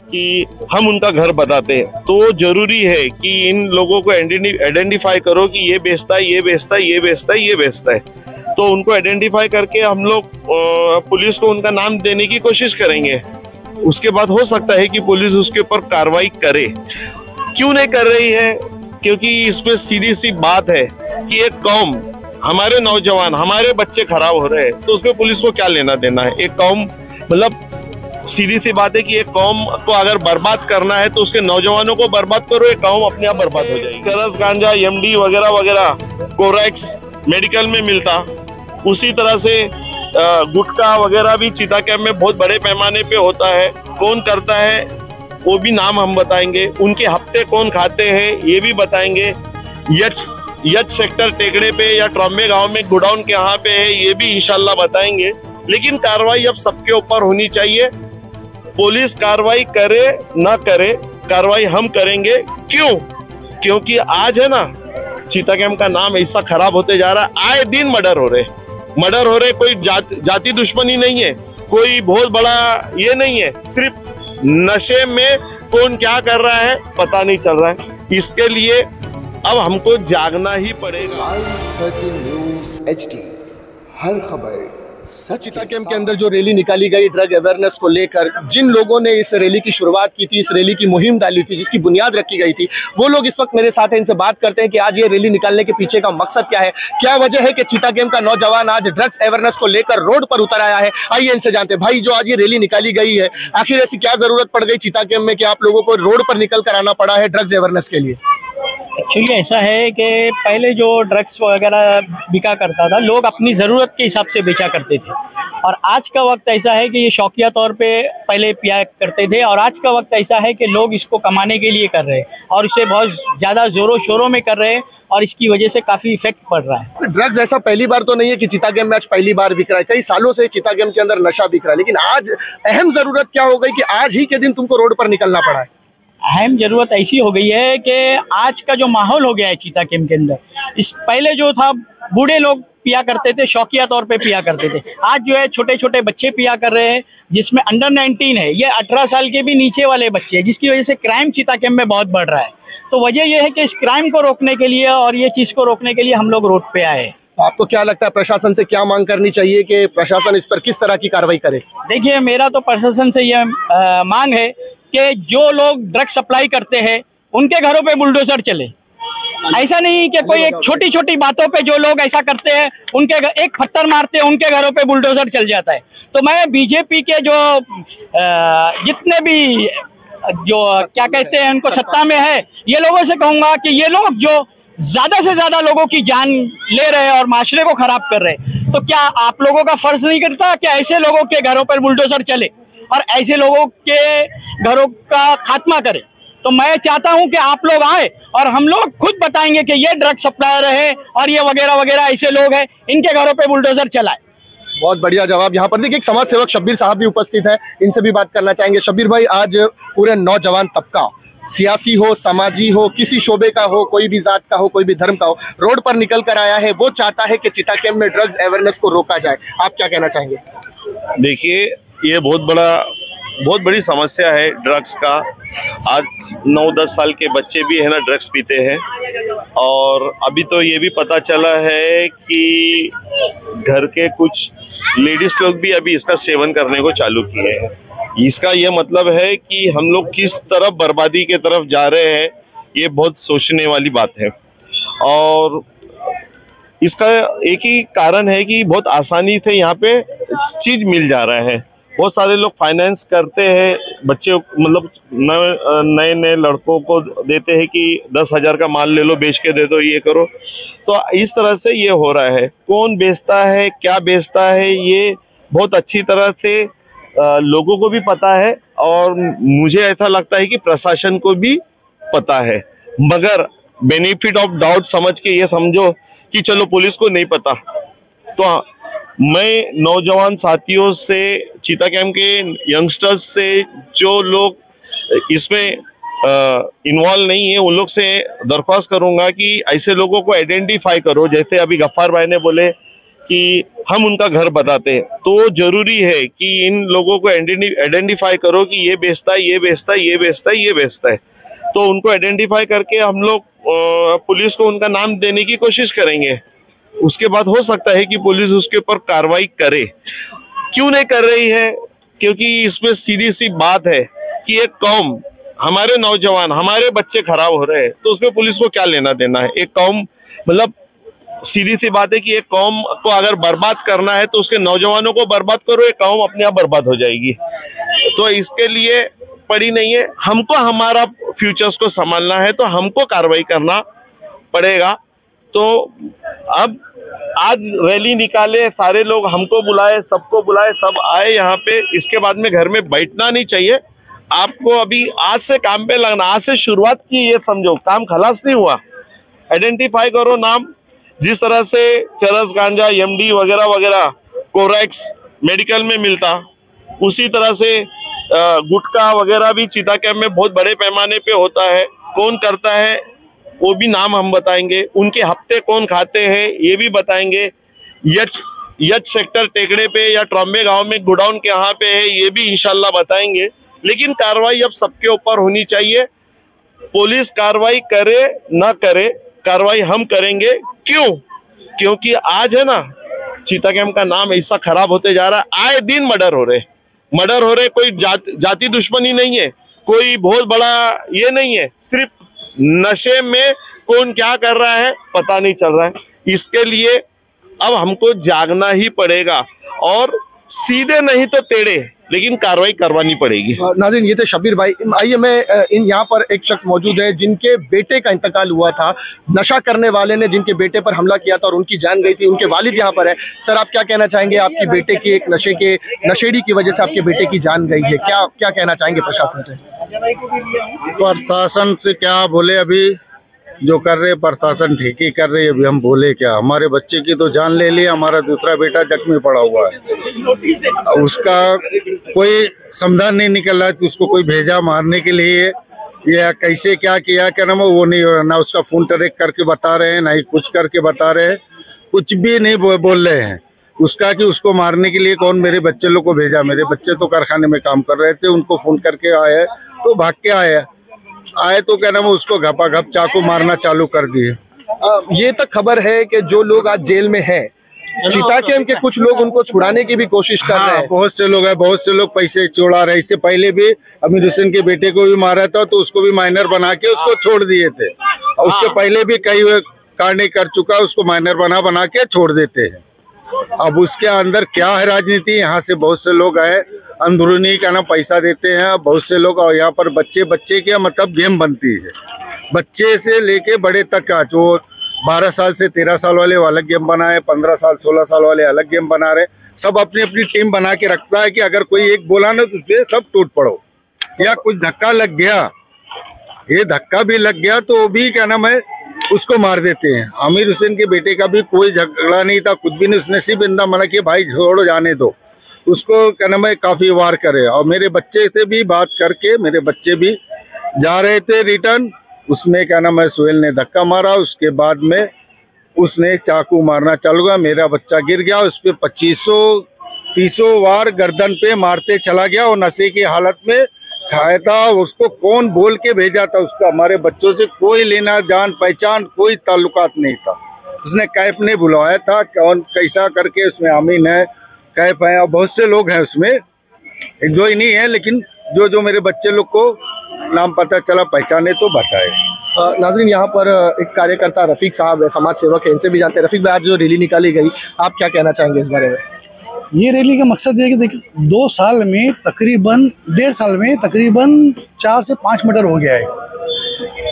कि हम उनका घर बताते हैं, तो जरूरी है कि इन लोगों को आइडेंटिफाई करो कि ये बेचता है, ये बेचता है, ये बेचता है, ये बेचता है। तो उनको आइडेंटिफाई करके हम लोग पुलिस को उनका नाम देने की कोशिश करेंगे। उसके बाद हो सकता है कि पुलिस उसके ऊपर कार्रवाई करे। क्यों नहीं कर रही है? क्योंकि इसमें सीधी सी बात है कि एक कौम, हमारे नौजवान, हमारे बच्चे खराब हो रहे हैं, तो उसमें पुलिस को क्या लेना देना है? एक कौम, मतलब सीधी सी बात है कि एक कौम को अगर बर्बाद करना है तो उसके नौजवानों को बर्बाद करो, एक कौम अपने आप बर्बाद हो जाएगी। चरस, गांजा, एमडी वगैरह वगैरह कोरेक्स मेडिकल में मिलता, उसी तरह से गुटखा वगैरह भी चीता कैंप में बहुत बड़े पैमाने पे होता है। कौन करता है वो भी नाम हम बताएंगे, उनके हफ्ते कौन खाते हैं ये भी बताएंगे। यच सेक्टर टेकड़े पे या ट्रॉम्बे गांव में गोडाउन के यहाँ पे है ये भी इंशाल्लाह बताएंगे। लेकिन कार्रवाई अब सबके ऊपर होनी चाहिए। पुलिस कार्रवाई करे ना करे, कार्रवाई हम करेंगे। क्यों? क्योंकि आज है ना, चीता कैंप का नाम ऐसा खराब होते जा रहा है। आए दिन मर्डर हो रहे। कोई जाति दुश्मनी नहीं है, कोई बहुत बड़ा ये नहीं है, सिर्फ नशे में कौन क्या कर रहा है पता नहीं चल रहा है। इसके लिए अब हमको जागना ही पड़ेगा। i13 न्यूज़ HD, हर खबर सच। चीता कैंप के अंदर जो रैली निकाली गई ड्रग अवेयरनेस को लेकर, जिन लोगों ने इस रैली की शुरुआत की थी, इस रैली की मुहिम डाली थी, जिसकी बुनियाद रखी गई थी, वो लोग इस वक्त मेरे साथ हैं। इनसे बात करते हैं कि आज ये रैली निकालने के पीछे का मकसद क्या है, क्या वजह है कि चीता कैंप का नौजवान आज ड्रग्स अवेयरनेस को लेकर रोड पर उतर आया है। आइए इनसे जानते हैं। भाई, जो आज ये रैली निकाली गई है, आखिर ऐसी क्या जरूरत पड़ गई चीता कैंप में कि आप लोगों को रोड पर निकल कर आना पड़ा है ड्रग्स अवेयरनेस के लिए? एक्चुअली ऐसा है कि पहले जो ड्रग्स वगैरह बिका करता था, लोग अपनी ज़रूरत के हिसाब से बेचा करते थे, और आज का वक्त ऐसा है कि ये शौकिया तौर पे पहले पिया करते थे, और आज का वक्त ऐसा है कि लोग इसको कमाने के लिए कर रहे हैं और इसे बहुत ज़्यादा ज़ोरों शोरों में कर रहे हैं, और इसकी वजह से काफ़ी इफेक्ट पड़ रहा है। ड्रग्स ऐसा पहली बार तो नहीं है कि चीता कैंप में आज पहली बार बिक रहा है, कई सालों से चीता कैंप के अंदर नशा बिक रहा है, लेकिन आज अहम जरूरत क्या हो गई कि आज ही के दिन तुमको रोड पर निकलना पड़ा है? अहम ज़रूरत ऐसी हो गई है कि आज का जो माहौल हो गया है चीता कैंप के अंदर, इस पहले जो था बूढ़े लोग पिया करते थे, शौकिया तौर पे पिया करते थे, आज जो है छोटे छोटे बच्चे पिया कर रहे हैं, जिसमें अंडर 19 है, ये 18 साल के भी नीचे वाले बच्चे हैं, जिसकी वजह से क्राइम चीता कैंप में बहुत बढ़ रहा है। तो वजह यह है कि इस क्राइम को रोकने के लिए और ये चीज़ को रोकने के लिए हम लोग रोड पे आए हैं। तो आपको क्या लगता है प्रशासन से क्या मांग करनी चाहिए कि प्रशासन इस पर किस तरह की कार्रवाई करे? देखिए, मेरा तो प्रशासन से यह मांग है कि जो लोग ड्रग्स सप्लाई करते हैं उनके घरों पे बुलडोजर चले। ऐसा नहीं कि कोई एक छोटी छोटी बातों पे जो लोग ऐसा करते हैं, उनके एक पत्थर मारते हैं, उनके घरों पे बुलडोजर चल जाता है। तो मैं बीजेपी के जो जितने भी जो क्या कहते हैं उनको सत्ता में है, ये लोगों से कहूँगा कि ये लोग जो ज़्यादा से ज़्यादा लोगों की जान ले रहे हैं और माशरे को ख़राब कर रहे हैं, तो क्या आप लोगों का फ़र्ज नहीं करता कि ऐसे लोगों के घरों पर बुलडोजर चले और ऐसे लोगों के घरों का खात्मा करें? तो मैं चाहता हूं कि आप लोग आए और हम लोग खुद बताएंगे कि ये ड्रग सप्लायर है और ये वगैरह वगैरह ऐसे लोग हैं, इनके घरों पे बुलडोजर चलाए। बहुत बढ़िया जवाब। यहाँ पर देखिए एक समाज सेवक शब्बीर साहब भी उपस्थित है, इनसे भी बात करना चाहेंगे। शब्बीर भाई, आज पूरे नौजवान तबका, सियासी हो, समाजी हो, किसी शोबे का हो, कोई भी जात का हो, कोई भी धर्म का हो, रोड पर निकल कर आया है, वो चाहता है कि चीता कैंप में ड्रग्स अवेयरनेस को रोका जाए। आप क्या कहना चाहेंगे? देखिए, ये बहुत बड़ी समस्या है ड्रग्स का। आज 9-10 साल के बच्चे भी है ना ड्रग्स पीते हैं, और अभी तो ये भी पता चला है कि घर के कुछ लेडीज लोग भी अभी इसका सेवन करने को चालू किए हैं। इसका ये मतलब है कि हम लोग किस तरफ बर्बादी के तरफ जा रहे हैं, ये बहुत सोचने वाली बात है। और इसका एक ही कारण है कि बहुत आसानी से यहाँ पे चीज मिल जा रहा है। बहुत सारे लोग फाइनेंस करते हैं बच्चे, मतलब नए नए लड़कों को देते हैं कि 10,000 का माल ले लो, बेच के दे दो, ये करो। तो इस तरह से ये हो रहा है। कौन बेचता है, क्या बेचता है, ये बहुत अच्छी तरह से लोगों को भी पता है, और मुझे ऐसा लगता है कि प्रशासन को भी पता है। मगर बेनिफिट ऑफ डाउट समझ के ये समझो कि चलो पुलिस को नहीं पता, तो मैं नौजवान साथियों से, चीता कैंप के यंगस्टर्स से, जो लोग इसमें इन्वॉल्व नहीं है, उन लोग से दरख्वास्त करूंगा कि ऐसे लोगों को आइडेंटिफाई करो। जैसे अभी गफ्फार भाई ने बोले कि हम उनका घर बताते हैं, तो जरूरी है कि इन लोगों को आइडेंटिफाई करो कि ये बेचता है, ये बेचता है, ये बेचता है, ये बेचता है। तो उनको आइडेंटिफाई करके हम लोग पुलिस को उनका नाम देने की कोशिश करेंगे। उसके बाद हो सकता है कि पुलिस उसके ऊपर कार्रवाई करे। क्यों नहीं कर रही है? क्योंकि इसमें सीधी सी बात है कि एक कौम, हमारे नौजवान, हमारे बच्चे खराब हो रहे हैं, तो उसमें पुलिस को क्या लेना देना है? एक कौम, मतलब सीधी सी बात है कि एक कौम को अगर बर्बाद करना है तो उसके नौजवानों को बर्बाद करो, एक कौम अपने आप बर्बाद हो जाएगी। तो इसके लिए पड़ी नहीं है, हमको हमारा फ्यूचर्स को संभालना है, तो हमको कार्रवाई करना पड़ेगा। तो अब आज रैली निकाले, सारे लोग हमको बुलाए, सबको बुलाए, सब आए यहाँ पे। इसके बाद में घर में बैठना नहीं चाहिए, आपको अभी आज से काम पे लगना, आज से शुरुआत की, ये समझो काम खलास नहीं हुआ। आइडेंटिफाई करो नाम, जिस तरह से चरस, गांजा, एमडी वगैरह वगैरह कोरैक्स मेडिकल में मिलता, उसी तरह से गुटखा वगैरह भी चीता कैंप में बहुत बड़े पैमाने पे होता है। कौन करता है वो भी नाम हम बताएंगे, उनके हफ्ते कौन खाते हैं ये भी बताएंगे। यच सेक्टर टेकड़े पे या ट्रॉम्बे गांव में गोडाउन के यहाँ पे है, ये भी इंशाल्लाह बताएंगे। लेकिन कार्रवाई अब सबके ऊपर होनी चाहिए। पुलिस कार्रवाई करे ना करे, कार्रवाई हम करेंगे। क्यों? क्योंकि आज है ना, चीता कैंप का नाम ऐसा खराब होते जा रहा है। आए दिन मर्डर हो रहे। कोई जाति दुश्मनी नहीं है, कोई बहुत बड़ा ये नहीं है, सिर्फ नशे में कौन क्या कर रहा है पता नहीं चल रहा है। इसके लिए अब हमको जागना ही पड़ेगा, और सीधे नहीं तो टेढ़े, लेकिन कार्रवाई करवानी पड़ेगी। नाज़रीन, ये थे शब्बीर भाई। आइए, मैं यहाँ पर एक शख्स मौजूद है जिनके बेटे का इंतकाल हुआ था। नशा करने वाले ने जिनके बेटे पर हमला किया था और उनकी जान गई थी, उनके वालिद यहाँ पर है। सर, आप क्या कहना चाहेंगे? आपके बेटे की एक नशेड़ी की वजह से आपके बेटे की जान गई है, क्या कहना चाहेंगे प्रशासन से? प्रशासन से क्या बोले, अभी जो कर रहे प्रशासन ठीक ही कर रही है। अभी हम बोले क्या? हमारे बच्चे की तो जान ले लिया, हमारा दूसरा बेटा जख्मी पड़ा हुआ है। उसका कोई समाधान नहीं निकल रहा है, उसको कोई भेजा मारने के लिए या कैसे क्या किया, क्या नाम, वो नहीं हो रहा। ना उसका फोन ट्रैक करके बता रहे हैं, ना ही कुछ करके बता रहे हैं, कुछ भी नहीं बोल रहे हैं उसका कि उसको मारने के लिए कौन मेरे बच्चे लोग को भेजा। मेरे बच्चे तो कारखाने में काम कर रहे थे, उनको फोन करके आए तो भाग के आए तो क्या नाम, उसको घपाघप चाकू मारना चालू कर दिए। ये तक खबर है कि जो लोग आज जेल में हैं, चीता कैंप के कुछ लोग उनको छुड़ाने की भी कोशिश कर रहे हैं। बहुत से लोग हैं, बहुत से लोग पैसे चुरा रहे हैं। इससे पहले भी अमीर हुसैन के बेटे को भी मारा था, तो उसको भी माइनर बना के उसको छोड़ दिए थे। और उसके पहले भी कई कांड कर चुका, उसको माइनर बना के छोड़ देते हैं। अब उसके अंदर क्या है राजनीति? यहाँ से बहुत से लोग आए, अंदरूनी का ना पैसा देते हैं बहुत से लोग, और यहाँ पर बच्चे के मतलब गेम बनती है। बच्चे से लेके बड़े तक का, जो 12 साल से 13 साल वाले अलग गेम बनाए, 15 साल 16 साल वाले अलग गेम बना रहे। सब अपनी अपनी टीम बना के रखता है कि अगर कोई एक बोला ना तो उससे सब टूट पड़ो, या कुछ धक्का लग गया, ये धक्का भी लग गया तो भी क्या नाम है, उसको मार देते हैं। आमिर हुसैन के बेटे का भी कोई झगड़ा नहीं था, कुछ भी नहीं, उसने सिर्फ इंदा मना किया भाई छोड़ो जाने दो, उसको क्या नाम है काफी वार करे। और मेरे बच्चे से भी बात करके, मेरे बच्चे भी जा रहे थे रिटर्न, उसमें क्या नाम है सुहेल ने धक्का मारा, उसके बाद में उसने चाकू मारना चालू किया, मेरा बच्चा गिर गया, उस पर 2500-30 वार गर्दन पे मारते चला गया और नशे की हालत में खाया था। उसको कौन बोल के भेजा था? उसका हमारे बच्चों से कोई लेना जान पहचान कोई ताल्लुकात नहीं था। उसने कैफ ने बुलवाया था, कौन कैसा करके, उसमें आमीन है, कैफ है, और बहुत से लोग हैं उसमें, एक दो ही नहीं है, लेकिन जो मेरे बच्चे लोग को नाम पता चला, पहचाने तो बताए। नाज़रीन, यहाँ पर एक कार्यकर्ता रफीक साहब है, समाज सेवक है, इनसे भी जानते हैं। रफीक भाई, आज जो रैली निकाली गई, आप क्या कहना चाहेंगे इस बारे में? ये रैली का मकसद है कि देखिए 2 साल में तकरीबन 1.5 साल में तकरीबन 4 से 5 मर्डर हो गया है।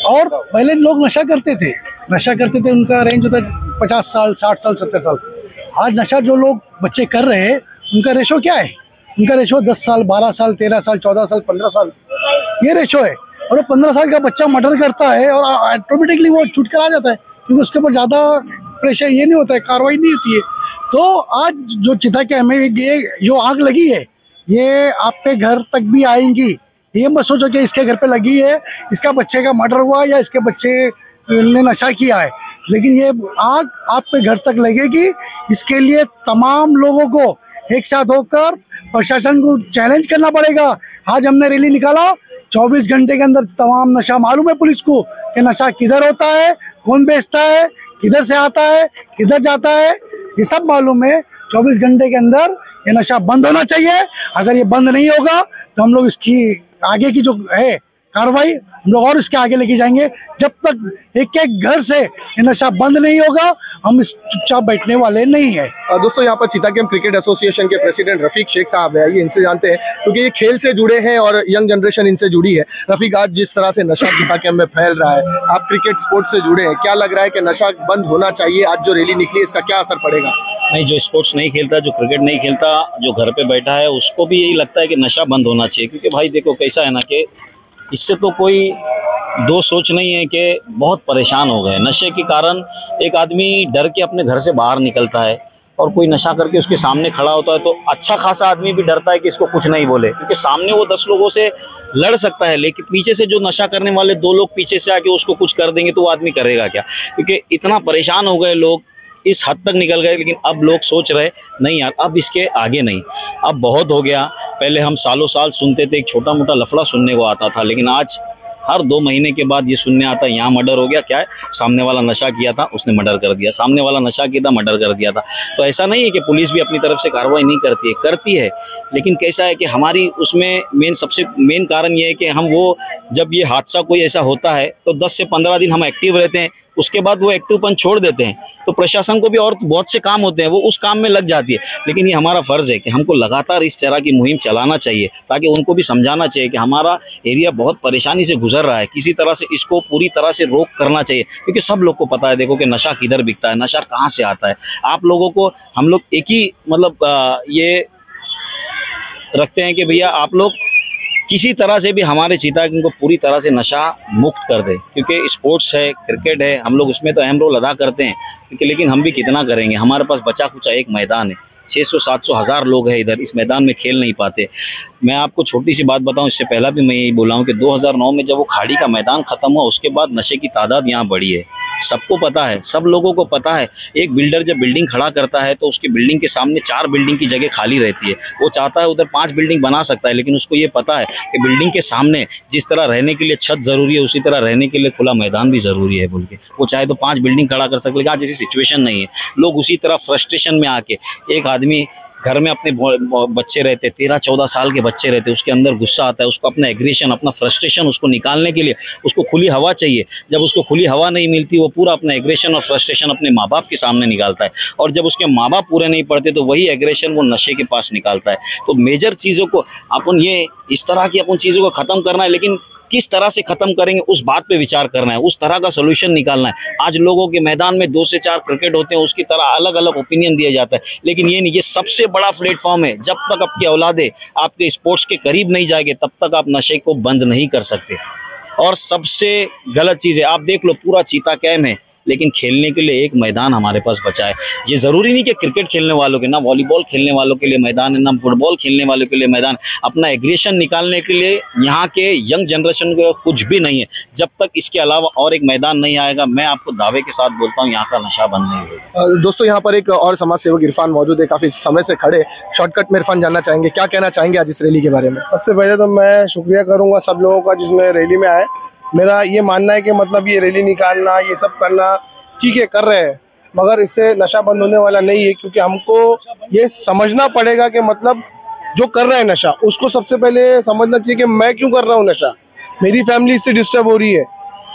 और पहले लोग नशा करते थे, उनका रेंज होता है 50 साल, 60 साल, 70 साल। आज नशा जो लोग बच्चे कर रहे हैं, उनका रेशो क्या है? उनका रेशो 10 साल, 12 साल, 13 साल, 14 साल, 15 साल, ये रेशो है। और वो 15 साल का बच्चा मर्डर करता है और ऑटोमेटिकली वो छूट कर आ जाता है, क्योंकि उसके ऊपर ज़्यादा प्रेशर ये नहीं होता है, कार्रवाई नहीं होती है। तो आज जो चिता कैंप में ये जो आग लगी है, ये आपके घर तक भी आएंगी। ये मत सोचो कि इसके घर पे लगी है, इसका बच्चे का मर्डर हुआ या इसके बच्चे ने नशा किया है, लेकिन ये आग आप पे घर तक लगेगी। इसके लिए तमाम लोगों को एक साथ होकर प्रशासन को चैलेंज करना पड़ेगा। आज हमने रैली निकाला, 24 घंटे के अंदर तमाम नशा मालूम है पुलिस को कि नशा किधर होता है, कौन बेचता है, किधर से आता है, किधर जाता है, ये सब मालूम है। 24 घंटे के अंदर ये नशा बंद होना चाहिए। अगर ये बंद नहीं होगा तो हम लोग इसकी आगे की जो है कार्रवाई हम लोग और इसके आगे लेके जाएंगे। जब तक एक एक घर से ये नशा बंद नहीं होगा हम इस चुपचाप बैठने वाले नहीं है। दोस्तों यहाँ पर चीतागेम क्रिकेट एसोसिएशन के प्रेसिडेंट रफीक शेख साहब है, ये इनसे जानते हैं क्योंकि ये खेल से जुड़े हैं और यंग जनरेशन इनसे जुड़ी है। रफीक, आज जिस तरह से नशा चीतागेम में फैल रहा है, आप क्रिकेट स्पोर्ट्स से जुड़े हैं, क्या लग रहा है कि नशा बंद होना चाहिए? आज जो रैली निकली इसका क्या असर पड़ेगा? नहीं, जो स्पोर्ट्स नहीं खेलता, जो क्रिकेट नहीं खेलता, जो घर पे बैठा है, उसको भी यही लगता है कि नशा बंद होना चाहिए। क्योंकि भाई देखो कैसा है ना कि इससे तो कोई दो सोच नहीं है कि बहुत परेशान हो गए नशे के कारण। एक आदमी डर के अपने घर से बाहर निकलता है और कोई नशा करके उसके सामने खड़ा होता है तो अच्छा खासा आदमी भी डरता है कि इसको कुछ नहीं बोले, क्योंकि सामने वो 10 लोगों से लड़ सकता है, लेकिन पीछे से जो नशा करने वाले 2 लोग पीछे से आके उसको कुछ कर देंगे तो वो आदमी करेगा क्या? क्योंकि इतना परेशान हो गए लोग, इस हद तक निकल गए। लेकिन अब लोग सोच रहे नहीं यार, अब इसके आगे नहीं, अब बहुत हो गया। पहले हम सालों साल सुनते थे, एक छोटा मोटा लफड़ा सुनने को आता था, लेकिन आज हर 2 महीने के बाद ये सुनने आता है यहाँ मर्डर हो गया। क्या है? सामने वाला नशा किया था, उसने मर्डर कर दिया, सामने वाला नशा किया था, मर्डर कर दिया था। तो ऐसा नहीं है कि पुलिस भी अपनी तरफ से कार्रवाई नहीं करती है, करती है, लेकिन कैसा है कि हमारी उसमें सबसे मेन कारण ये है कि हम वो जब ये हादसा कोई ऐसा होता है तो 10 से 15 दिन हम एक्टिव रहते हैं, उसके बाद वो एक्टिवपन छोड़ देते हैं। तो प्रशासन को भी और बहुत से काम होते हैं, वो उस काम में लग जाती है। लेकिन ये हमारा फर्ज है कि हमको लगातार इस तरह की मुहिम चलाना चाहिए, ताकि उनको भी समझाना चाहिए कि हमारा एरिया बहुत परेशानी से गुजर रहा है, किसी तरह से इसको पूरी तरह से रोक करना चाहिए। क्योंकि सब लोग को पता है देखो कि नशा किधर बिकता है, नशा कहाँ से आता है। आप लोगों को हम लोग एक ही ये रखते हैं कि भैया आप लोग किसी तरह से भी हमारे चीतागेम को पूरी तरह से नशा मुक्त कर दे। क्योंकि स्पोर्ट्स है, क्रिकेट है, हम लोग उसमें तो अहम रोल अदा करते हैं, क्योंकि लेकिन हम भी कितना करेंगे? हमारे पास बचा कुचा एक मैदान है, 600-700 हज़ार लोग हैं इधर, इस मैदान में खेल नहीं पाते। मैं आपको छोटी सी बात बताऊं, इससे पहला भी मैं यही बोला हूं कि 2009 में जब वो खाड़ी का मैदान ख़त्म हुआ, उसके बाद नशे की तादाद यहाँ बढ़ी है। सबको पता है, सब लोगों को पता है। एक बिल्डर जब बिल्डिंग खड़ा करता है तो उसकी बिल्डिंग के सामने 4 बिल्डिंग की जगह खाली रहती है। वो चाहता है उधर 5 बिल्डिंग बना सकता है, लेकिन उसको ये पता है कि बिल्डिंग के सामने जिस तरह रहने के लिए छत ज़रूरी है, उसी तरह रहने के लिए खुला मैदान भी ज़रूरी है बोल के वो चाहे तो 5 बिल्डिंग खड़ा कर सकते। लेकिन आज ऐसी सिचुएशन नहीं है। लोग उसी तरह फ्रस्ट्रेशन में आके, एक आदमी घर में अपने बच्चे रहते, 13-14 साल के बच्चे रहते, उसके अंदर गुस्सा आता है, उसको अपना एग्रेशन, अपना फ्रस्ट्रेशन उसको निकालने के लिए उसको खुली हवा चाहिए। जब उसको खुली हवा नहीं मिलती, वो पूरा अपना एग्रेशन और फ्रस्ट्रेशन अपने माँ बाप के सामने निकालता है, और जब उसके माँ बाप पूरे नहीं पड़ते तो वही एग्रेशन वो नशे के पास निकालता है। तो मेजर चीज़ों को अपन ये इस तरह की अपन चीज़ों को ख़त्म करना है, लेकिन किस तरह से खत्म करेंगे उस बात पे विचार करना है, उस तरह का सोल्यूशन निकालना है। आज लोगों के मैदान में 2 से 4 क्रिकेट होते हैं, उसकी तरह अलग अलग ओपिनियन दिया जाता है, लेकिन ये नहीं, ये सबसे बड़ा प्लेटफॉर्म है। जब तक आपकी औलादे आपके स्पोर्ट्स के करीब नहीं जाएंगे, तब तक आप नशे को बंद नहीं कर सकते। और सबसे गलत चीज़ है, आप देख लो पूरा चीतागेम है, लेकिन खेलने के लिए एक मैदान हमारे पास बचा है। ये ज़रूरी नहीं कि क्रिकेट खेलने वालों के, ना वॉलीबॉल खेलने वालों के लिए मैदान है, ना फुटबॉल खेलने वालों के लिए मैदान। अपना एग्रेशन निकालने के लिए यहाँ के यंग जनरेशन को कुछ भी नहीं है। जब तक इसके अलावा और एक मैदान नहीं आएगा, मैं आपको दावे के साथ बोलता हूँ, यहाँ का नशा बंद नहीं होगा। दोस्तों यहाँ पर एक और समाज सेवक इरफान मौजूद है, काफ़ी समय से खड़े। शॉर्टकट में इरफान जानना चाहेंगे, क्या कहना चाहेंगे आज इस रैली के बारे में? सबसे पहले तो मैं शुक्रिया करूँगा सब लोगों का जिसमें रैली में आए। मेरा ये मानना है कि मतलब ये रैली निकालना, ये सब करना ठीक है, कर रहे हैं, मगर इससे नशा बंद होने वाला नहीं है। क्योंकि हमको ये समझना पड़ेगा कि मतलब जो कर रहा है नशा, उसको सबसे पहले समझना चाहिए कि मैं क्यों कर रहा हूँ नशा। मेरी फैमिली इससे डिस्टर्ब हो रही है,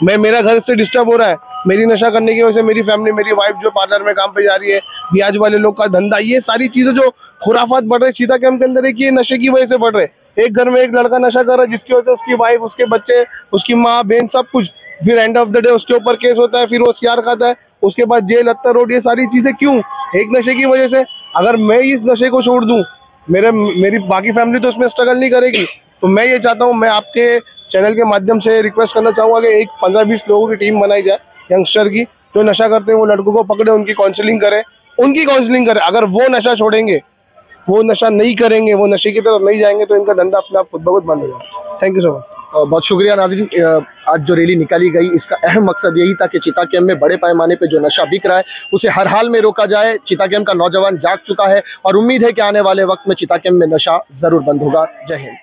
मेरा घर इससे डिस्टर्ब हो रहा है, मेरी नशा करने की वजह से मेरी फैमिली, मेरी वाइफ जो पार्लर में काम पे जा रही है, ब्याज वाले लोग का धंधा, ये सारी चीज़ें जो खुराफात बढ़ रहे चीतागेम के अंदर है कि ये नशे की वजह से बढ़ रहे। एक घर में एक लड़का नशा कर रहा है, जिसकी वजह से उसकी वाइफ, उसके बच्चे, उसकी माँ बहन सब कुछ, फिर एंड ऑफ द डे उसके ऊपर केस होता है, फिर वो सियार खाता है, उसके बाद जेल, अत्तर रोड, ये सारी चीज़ें क्यों? एक नशे की वजह से। अगर मैं इस नशे को छोड़ दूं, मेरी बाकी फैमिली तो उसमें स्ट्रगल नहीं करेगी। तो मैं ये चाहता हूँ, मैं आपके चैनल के माध्यम से रिक्वेस्ट करना चाहूँगा कि एक 15-20 लोगों की टीम बनाई जाए यंगस्टर की, जो नशा करते हैं वो लड़कों को पकड़े, उनकी काउंसलिंग करें। अगर वो नशा छोड़ेंगे, वो नशा नहीं करेंगे, वो नशे की तरफ नहीं जाएंगे, तो इनका धंधा अपने आप खुद ब खुद बंद हो जाएगा। Thank you so much. बहुत शुक्रिया नाज़रीन। आज जो रैली निकाली गई इसका अहम मकसद यही था कि चिता कैंप में बड़े पैमाने पे जो नशा बिक रहा है उसे हर हाल में रोका जाए। चिता कैंप का नौजवान जाग चुका है और उम्मीद है कि आने वाले वक्त में चिता कैंप में नशा ज़रूर बंद होगा। जय हिंद।